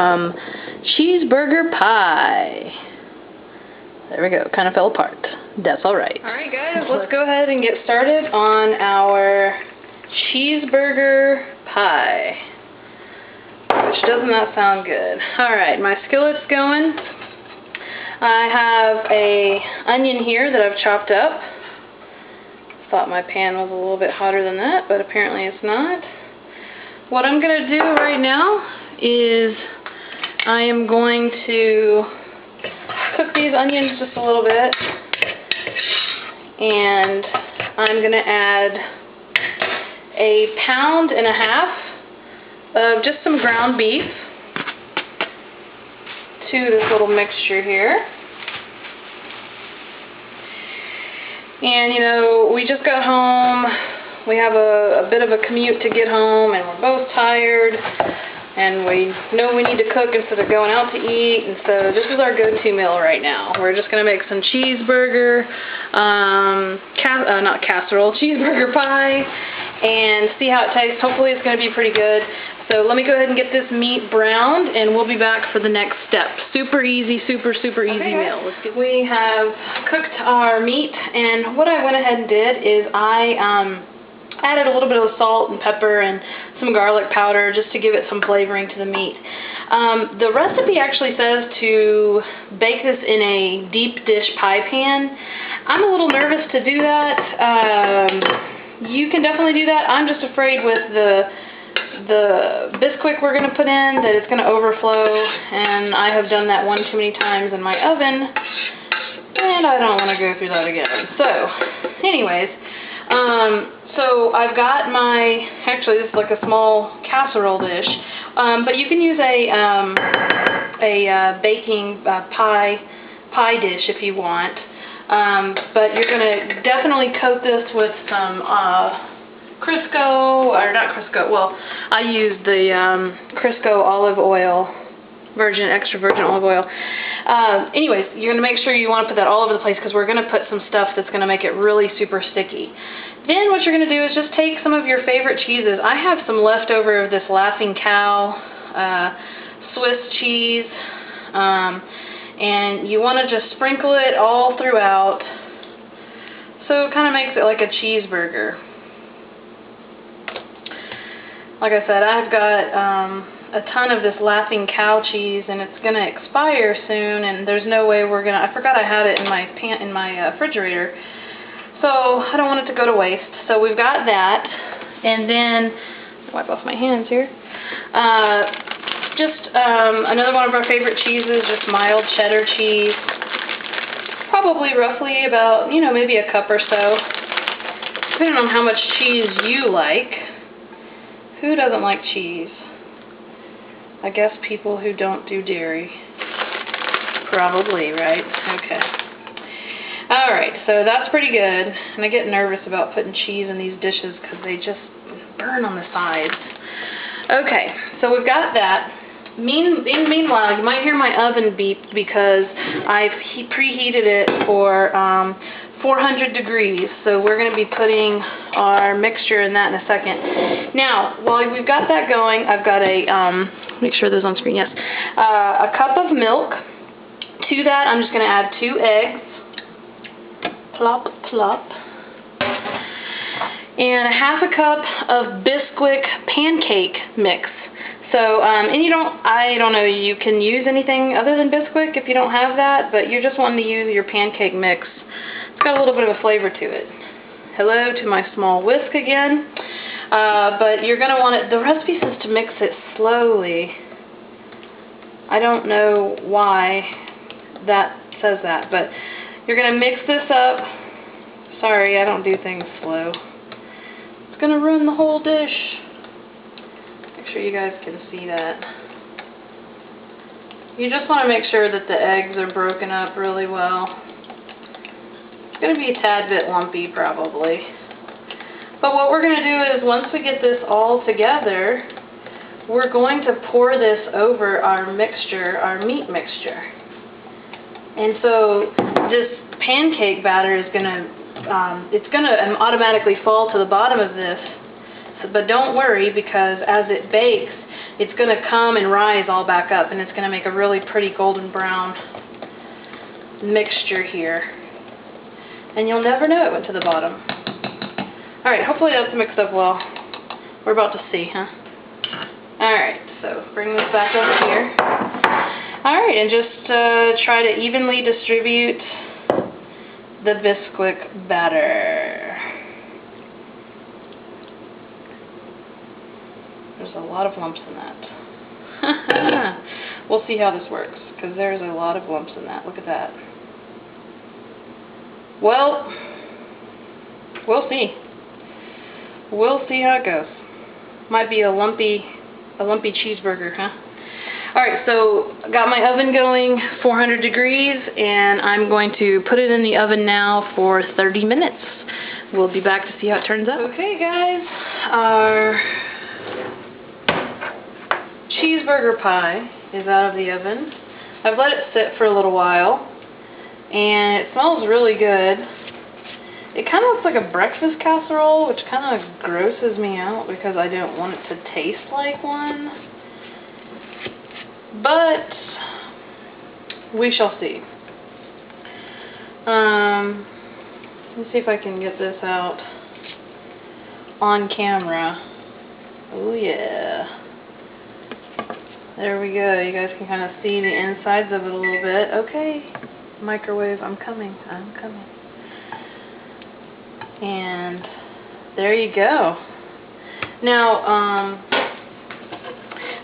from Cheeseburger Pie. There we go, kind of fell apart. That's alright. Alright guys, let's go ahead and get started on our Cheeseburger Pie. Which does not sound good. Alright, my skillet's going. I have a onion here that I've chopped up. Thought my pan was a little bit hotter than that, but apparently it's not. What I'm going to do right now is I am going to cook these onions just a little bit, and I'm going to add 1.5 pounds of just some ground beef to this little mixture here. And you know, we just got home, we have a bit of a commute to get home, and we're both tired, and we know we need to cook instead of going out to eat, and so this is our go-to meal right now. We're just going to make some cheeseburger, not casserole, cheeseburger pie, and see how it tastes. Hopefully it's going to be pretty good. So let me go ahead and get this meat browned, and we'll be back for the next step. Super easy, super easy meal. We have cooked our meat, and what I went ahead and did is I added a little bit of salt and pepper and some garlic powder just to give it some flavoring to the meat. The recipe actually says to bake this in a deep dish pie pan. I'm a little nervous to do that. You can definitely do that. I'm just afraid with the Bisquick we're going to put in that it's going to overflow, and I have done that one too many times in my oven, and I don't want to go through that again. So anyways, so I've got my, actually this is like a small casserole dish, but you can use a baking pie dish if you want, but you're going to definitely coat this with some Crisco, or not Crisco, well, I use the Crisco olive oil, extra virgin olive oil. Anyways, you're going to make sure you want to put that all over the place, because we're going to put some stuff that's going to make it really super sticky. Then what you're going to do is just take some of your favorite cheeses. I have some leftover of this Laughing Cow Swiss cheese, and you want to just sprinkle it all throughout, so it kind of makes it like a cheeseburger. Like I said, I've got a ton of this Laughing Cow cheese, and it's going to expire soon, and there's no way we're going to, I forgot I had it in my refrigerator, so I don't want it to go to waste. So we've got that, and then, wipe off my hands here, just another one of our favorite cheeses, just mild cheddar cheese, probably roughly about, you know, maybe a cup or so, depending on how much cheese you like. Who doesn't like cheese? I guess people who don't do dairy. Probably, right? Okay. Alright, so that's pretty good. And I get nervous about putting cheese in these dishes because they just burn on the sides. Okay, so we've got that. Meanwhile, you might hear my oven beep because I've preheated it for 400 degrees, so we're going to be putting our mixture in that in a second. Now, while we've got that going, I've got a, make sure those on screen, yes, a cup of milk. To that, I'm just going to add 2 eggs, plop, plop, and 1/2 cup of Bisquick pancake mix. So, and I don't know, you can use anything other than Bisquick if you don't have that, but you're just wanting to use your pancake mix. It's got a little bit of a flavor to it. Hello to my small whisk again. But you're going to want it, the recipe says to mix it slowly. I don't know why that says that, but you're going to mix this up. Sorry, I don't do things slow. It's going to ruin the whole dish. Make sure you guys can see that. You just want to make sure that the eggs are broken up really well. It's going to be a tad bit lumpy probably. But what we're going to do is, once we get this all together, we're going to pour this over our mixture, our meat mixture. And so this pancake batter is going to, it's going to automatically fall to the bottom of this. but don't worry, because as it bakes, it's going to come and rise all back up, and it's going to make a really pretty golden brown mixture here. And you'll never know it went to the bottom. Alright, hopefully that's mixed up well. We're about to see, huh? Alright, so bring this back over here. Alright, and just try to evenly distribute the Bisquick batter. There's a lot of lumps in that. We'll see how this works, because there's a lot of lumps in that. Look at that. Well, we'll see. We'll see how it goes. Might be a lumpy cheeseburger, huh? Alright, so got my oven going 400 degrees, and I'm going to put it in the oven now for 30 minutes. We'll be back to see how it turns out. Okay guys, our cheeseburger pie is out of the oven. I've let it sit for a little while, and it smells really good. It kind of looks like a breakfast casserole, which kind of grosses me out because I don't want it to taste like one. But we shall see. Let's see if I can get this out on camera. Oh yeah. There we go. You guys can kind of see the insides of it a little bit. Okay, microwave, I'm coming. I'm coming. And there you go. Now,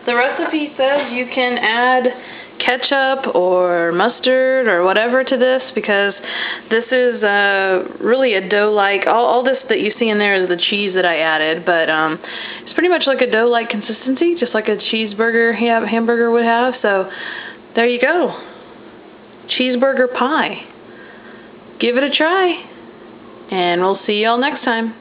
the recipe says you can add ketchup or mustard or whatever to this, because this is really a dough-like, all this that you see in there is the cheese that I added, but it's pretty much like a dough-like consistency, just like a cheeseburger hamburger would have. So there you go. Cheeseburger pie. Give it a try, and we'll see y'all next time.